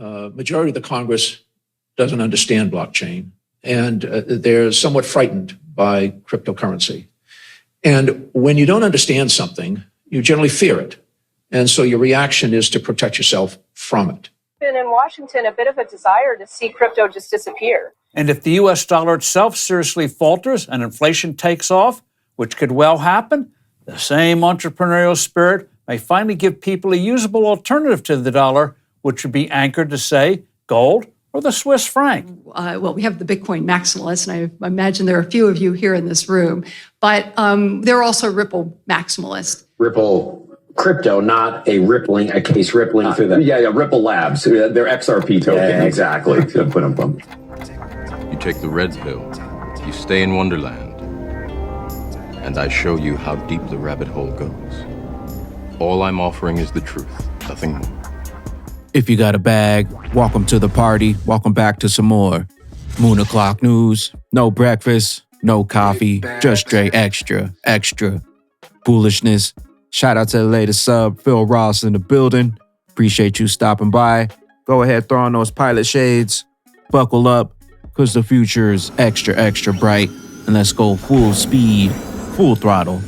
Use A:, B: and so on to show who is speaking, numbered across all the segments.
A: majority of the Congress doesn't understand blockchain, and they're somewhat frightened by cryptocurrency. And when you don't understand something, you generally fear it. And so your reaction is to protect yourself from it.
B: Been in Washington a bit of a desire to see crypto just disappear.
C: And if the U.S. dollar itself seriously falters and inflation takes off, which could well happen, the same entrepreneurial spirit may finally give people a usable alternative to the dollar, which would be anchored to, say, gold or the Swiss franc.
D: Well, we have the Bitcoin maximalists, and I imagine there are a few of you here in this room, but there are also Ripple maximalists.
E: Ripple crypto, not a rippling, a case rippling through that. Yeah, Ripple Labs. They're XRP token. Yeah, exactly.
F: You take the red pill, you stay in Wonderland, and I show you how deep the rabbit hole goes. All I'm offering is the truth, nothing more.
G: If you got a bag, welcome to the party. Welcome back to some more Moon O'Clock News. No breakfast, no coffee, just straight extra foolishness. Shout out to the latest sub, Phil Ross in the building. Appreciate you stopping by. Go ahead, throw on those pilot shades. Buckle up, because the future is extra bright. And let's go full speed, full throttle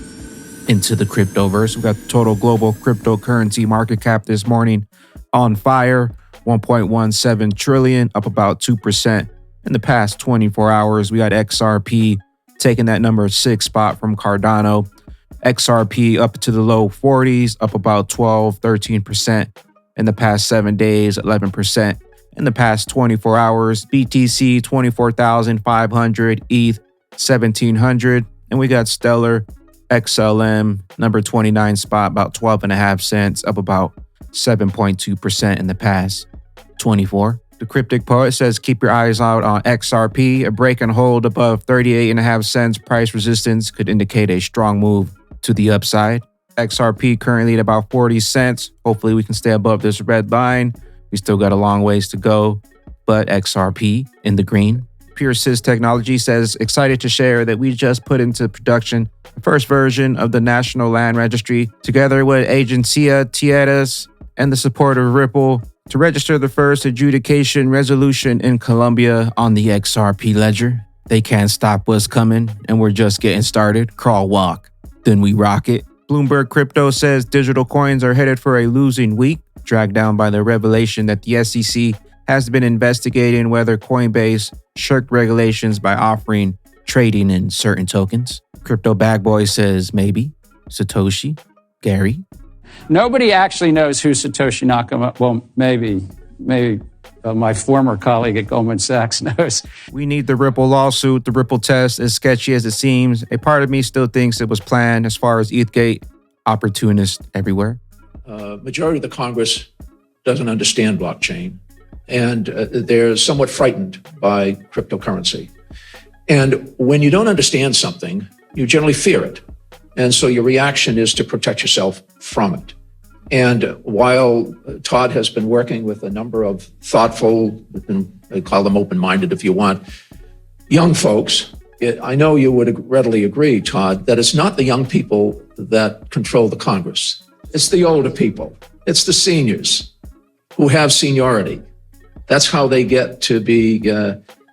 G: into the cryptoverse. We got the total global cryptocurrency market cap this morning on fire, 1.17 trillion, up about 2%. In the past 24 hours, we got XRP taking that number 6 spot from Cardano. XRP up to the low 40s, up about 13%. In the past 7 days, 11%. In the past 24 hours, BTC 24,500, ETH 1,700. And we got Stellar XLM, number 29 spot, about 12.5 cents, up about 7.2% in the past 24. The Cryptic Poet says, keep your eyes out on XRP. A break and hold above 38.5 cents price resistance could indicate a strong move to the upside. XRP currently at about 40 cents. Hopefully we can stay above this red line. We still got a long ways to go, but XRP in the green. Pure Sys Technology says, excited to share that we just put into production the first version of the National Land Registry together with Agencia Tierras and the support of Ripple to register the first adjudication resolution in Colombia on the XRP ledger. They can't stop what's coming, and we're just getting started. Crawl, walk, then we rock it. Bloomberg Crypto says digital coins are headed for a losing week, dragged down by the revelation that the SEC has been investigating whether Coinbase shirked regulations by offering trading in certain tokens. Crypto Bag Boy says maybe. Satoshi, Gary.
C: Nobody actually knows who Satoshi Nakamoto, well, maybe my former colleague at Goldman Sachs knows.
G: We need the Ripple lawsuit, the Ripple test, as sketchy as it seems. A part of me still thinks it was planned as far as ETHgate, opportunists everywhere.
A: Majority of the Congress doesn't understand blockchain, and they're somewhat frightened by cryptocurrency. And when you don't understand something, you generally fear it. And so your reaction is to protect yourself from it. And while Todd has been working with a number of thoughtful, I call them open-minded if you want, young folks, I know you would readily agree, Todd, that it's not the young people that control the Congress. It's the older people. It's the seniors who have seniority. That's how they get to be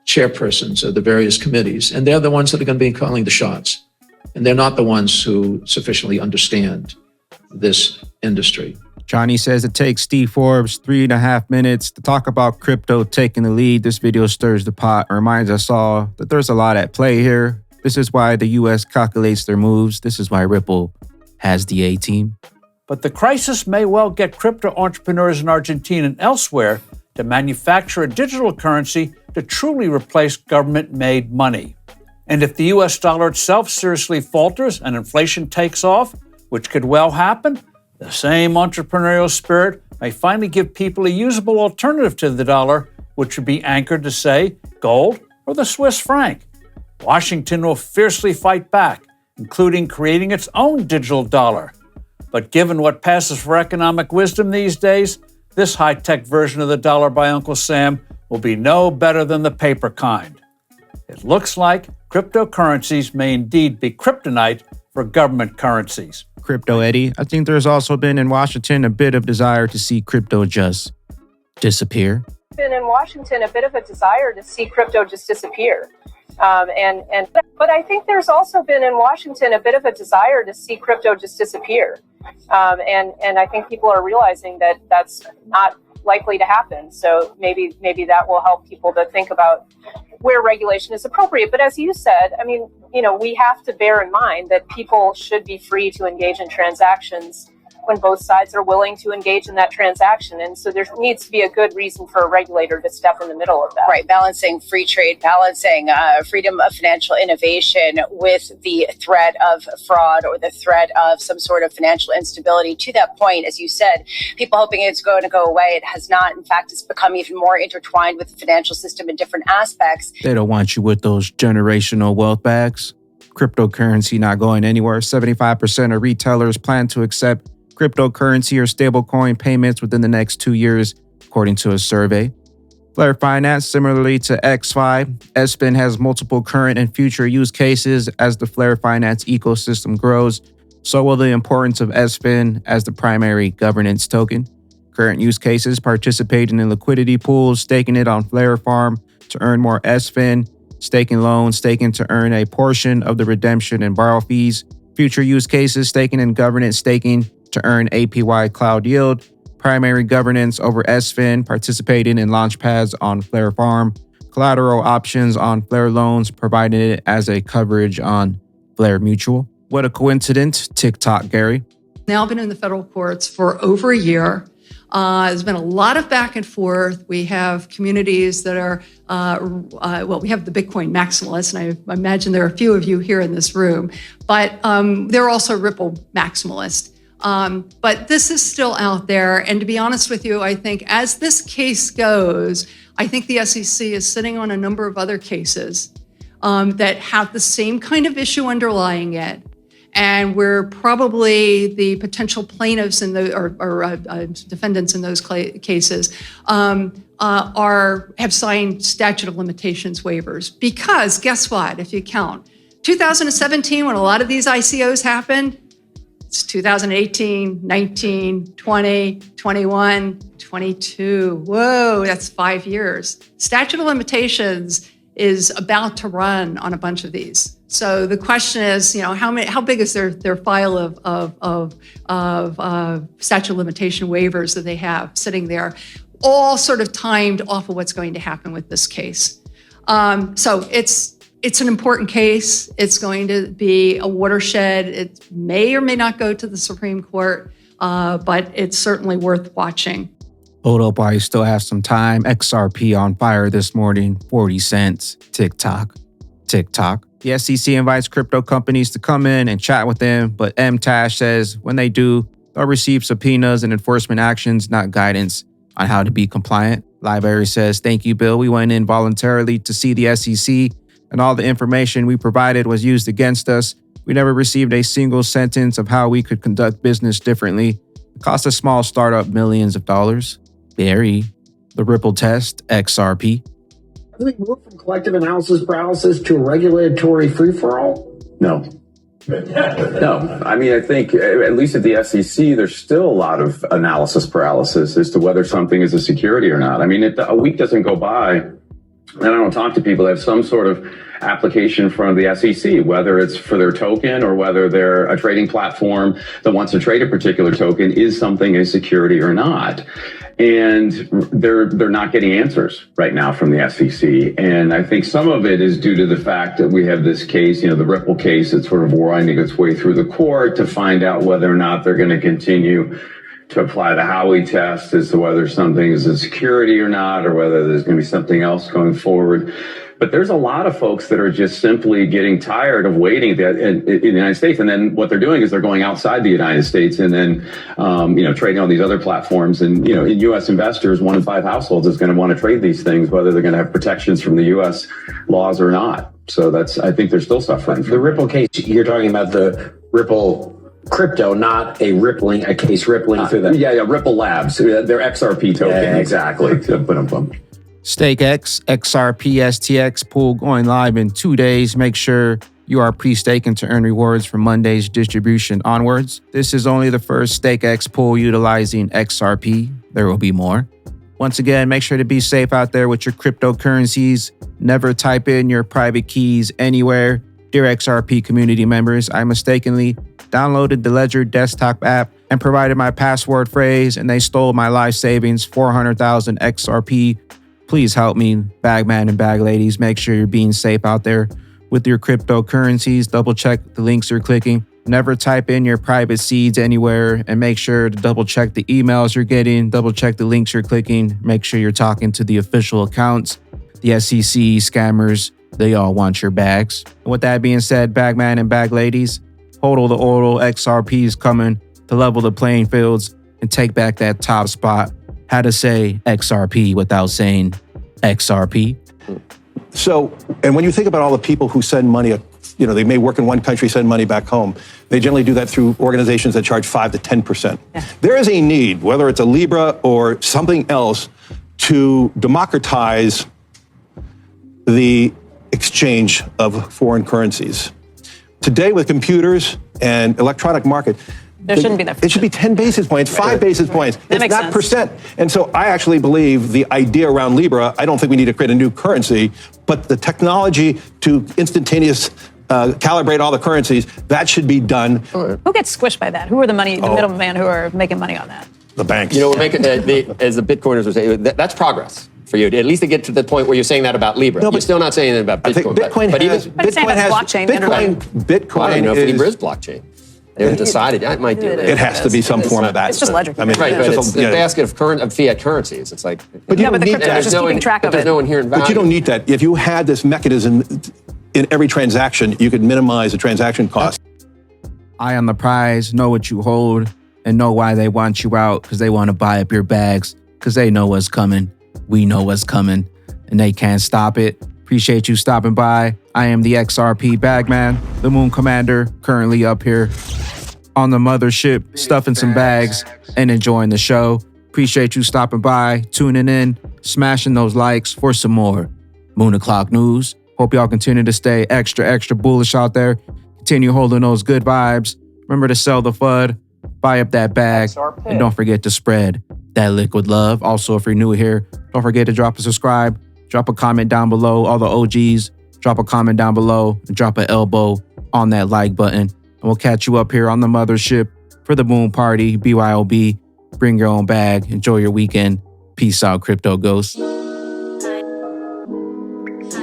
A: chairpersons of the various committees. And they're the ones that are going to be calling the shots. And they're not the ones who sufficiently understand this industry.
G: Johnny says it takes Steve Forbes 3.5 minutes to talk about crypto taking the lead. This video stirs the pot and reminds us all that there's a lot at play here. This is why the U.S. calculates their moves. This is why Ripple has the A-team.
C: But the crisis may well get crypto entrepreneurs in Argentina and elsewhere to manufacture a digital currency to truly replace government-made money. And if the U.S. dollar itself seriously falters and inflation takes off, which could well happen, the same entrepreneurial spirit may finally give people a usable alternative to the dollar, which would be anchored to, say, gold or the Swiss franc. Washington will fiercely fight back, including creating its own digital dollar. But given what passes for economic wisdom these days, this high-tech version of the dollar by Uncle Sam will be no better than the paper kind. It looks like cryptocurrencies may indeed be kryptonite for government currencies.
G: Crypto Eddie, I think there's also been in Washington a bit of desire to see crypto just disappear.
B: Been in Washington a bit of a desire to see crypto just disappear. But I think there's also been in Washington a bit of a desire to see crypto just disappear. And I think people are realizing that that's not likely to happen. So maybe that will help people to think about where regulation is appropriate. But as you said, I mean, we have to bear in mind that people should be free to engage in transactions when both sides are willing to engage in that transaction. And so there needs to be a good reason for a regulator to step in the middle of that.
H: Right, balancing free trade, balancing freedom of financial innovation with the threat of fraud or the threat of some sort of financial instability. To that point, as you said, people hoping it's going to go away. It has not. In fact, it's become even more intertwined with the financial system in different aspects.
G: They don't want you with those generational wealth bags. Cryptocurrency not going anywhere. 75% of retailers plan to accept cryptocurrency or stablecoin payments within the next 2 years, according to a survey. Flare Finance, similarly to XFI, SFIN has multiple current and future use cases. As the Flare Finance ecosystem grows, so will the importance of SFIN as the primary governance token. Current use cases: participating in liquidity pools, staking it on Flare Farm to earn more SFIN, staking loans, staking to earn a portion of the redemption and borrow fees. Future use cases: staking and governance staking to earn APY cloud yield, primary governance over SFIN, participating in launch pads on Flare Farm, collateral options on Flare loans, providing it as a coverage on Flare Mutual. What a coincidence. TikTok, Gary.
D: Now been in the federal courts for over a year. There's been a lot of back and forth. We have communities that are, we have the Bitcoin maximalists, and I imagine there are a few of you here in this room, but there are also Ripple maximalists. But this is still out there. And to be honest with you, I think as this case goes, I think the SEC is sitting on a number of other cases that have the same kind of issue underlying it. And where probably the potential plaintiffs in the, defendants in those cases have signed statute of limitations waivers. Because guess what? If you count 2017, when a lot of these ICOs happened, it's 2018, 19, 20, 21, 22. Whoa, that's 5 years. Statute of limitations is about to run on a bunch of these. So the question is, how big is their file of statute of limitation waivers that they have sitting there, all sort of timed off of what's going to happen with this case. So it's an important case. It's going to be a watershed. It may or may not go to the Supreme Court, but it's certainly worth watching.
G: Hold up while you still have some time. XRP on fire this morning, 40 cents. TikTok. The SEC invites crypto companies to come in and chat with them, but MTash says when they do, they'll receive subpoenas and enforcement actions, not guidance on how to be compliant. Library says, thank you, Bill. We went in voluntarily to see the SEC, and all the information we provided was used against us. We never received a single sentence of how we could conduct business differently. It cost a small startup millions of dollars. Barry, the Ripple test, XRP.
E: Do we move from collective analysis paralysis to a regulatory free-for-all? No. No. I mean, I think, at least at the SEC, there's still a lot of analysis paralysis as to whether something is a security or not. I mean, a week doesn't go by, and I don't talk to people that have some sort of application from the SEC, whether it's for their token or whether they're a trading platform that wants to trade a particular token. Is something a security or not? And they're not getting answers right now from the SEC. And I think some of it is due to the fact that we have this case, the Ripple case, that's sort of winding its way through the court to find out whether or not they're going to continue to apply the Howey test as to whether something is a security or not, or whether there's going to be something else going forward. But there's a lot of folks that are just simply getting tired of waiting in the United States. And then what they're doing is they're going outside the United States and then, trading on these other platforms. And, in U.S. investors, 1 in 5 households is going to want to trade these things, whether they're going to have protections from the U.S. laws or not. So I think they're still suffering.
I: The Ripple case, you're talking about the Ripple crypto, not a case rippling through that.
E: Yeah, Ripple Labs. Their XRP token. Yeah, exactly.
G: StakeX, XRP pool going live in 2 days. Make sure you are pre-staking to earn rewards from Monday's distribution onwards. This is only the first StakeX pool utilizing XRP. There will be more. Once again, make sure to be safe out there with your cryptocurrencies. Never type in your private keys anywhere. Dear XRP community members, I mistakenly downloaded the Ledger desktop app and provided my password phrase, and they stole my life savings, 400,000 XRP. Please help me, bagman and bag ladies. Make sure you're being safe out there with your cryptocurrencies. Double check the links you're clicking. Never type in your private seeds anywhere, and make sure to double check the emails you're getting, double check the links you're clicking, make sure you're talking to the official accounts. The SEC scammers, they all want your bags. And with that being said, bagman and bag ladies, HODL the ORDL XRP is coming to level the playing fields and take back that top spot. How to say XRP without saying XRP.
J: So, and when you think about all the people who send money, you know, they may work in one country, send money back home. They generally do that through organizations that charge 5 to 10%. Yeah. There is a need, whether it's a Libra or something else, to democratize the exchange of foreign currencies. Today, with computers and electronic market,
K: there shouldn't be that.
J: It should be 10 basis points, 5 basis points.
K: That
J: it's not
K: sense.
J: percent. And so I actually believe the idea around Libra, I don't think we need to create a new currency, but the technology to instantaneous calibrate all the currencies, that should be done.
K: Who gets squished by that? Who are the middlemen who are making money on that?
J: The banks.
L: You know, we're making, as the Bitcoiners would say, that's progress for you, at least to get to the point where you're saying that about Libra.
J: No,
L: you're still not saying that about Bitcoin.
J: I think Bitcoin has,
K: Bitcoin has blockchain.
J: Bitcoin
L: Well, I don't know if
J: is,
L: Libra is blockchain. They haven't decided. I might do that.
J: It has to be some form of that.
K: It's just ledger.
J: I mean,
L: Right, but
J: just
L: it's the basket of fiat currencies. It's like,
J: but you
K: Yeah,
J: don't
K: but the
J: need
K: crypto
J: that.
K: is just keeping track of
L: there's
K: it.
L: no inherent value.
J: But you don't need that. If you had this mechanism in every transaction, you could minimize the transaction cost.
G: Eye on the prize, know what you hold, and know why they want you out, because they want to buy up your bags, because they know what's coming. We know what's coming, and they can't stop it. Appreciate you stopping by. I am the XRP Bagman, the Moon Commander, currently up here on the mothership, stuffing some bags and enjoying the show. Appreciate you stopping by, tuning in, smashing those likes for some more Moon O'Clock News. Hope y'all continue to stay extra bullish out there. Continue holding those good vibes. Remember to sell the FUD, buy up that bag, and don't forget to spread that liquid love. Also, if you're new here, don't forget to drop a subscribe, drop a comment down below. All the OGs, drop a comment down below and drop an elbow on that like button. And we'll catch you up here on the mothership for the Moon Party, BYOB. Bring your own bag. Enjoy your weekend. Peace out, crypto ghosts.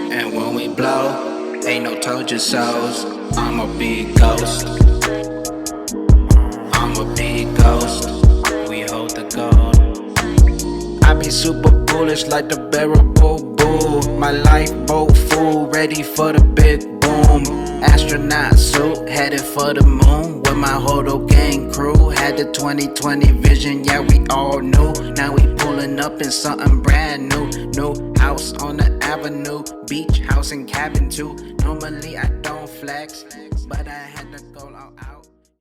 G: And when we blow, ain't no told you so's. I'm a big ghost. I'm a big ghost. We hold the gold. I be super bullish like the bearable bull. My lifeboat full, ready for the big boom. Astronaut suit, headed for the moon. With my HODL gang crew, had the 2020 vision, yeah we all knew. Now we pulling up in something brand new. New house on the avenue, beach house and cabin too. Normally I don't flex, but I had to go all out.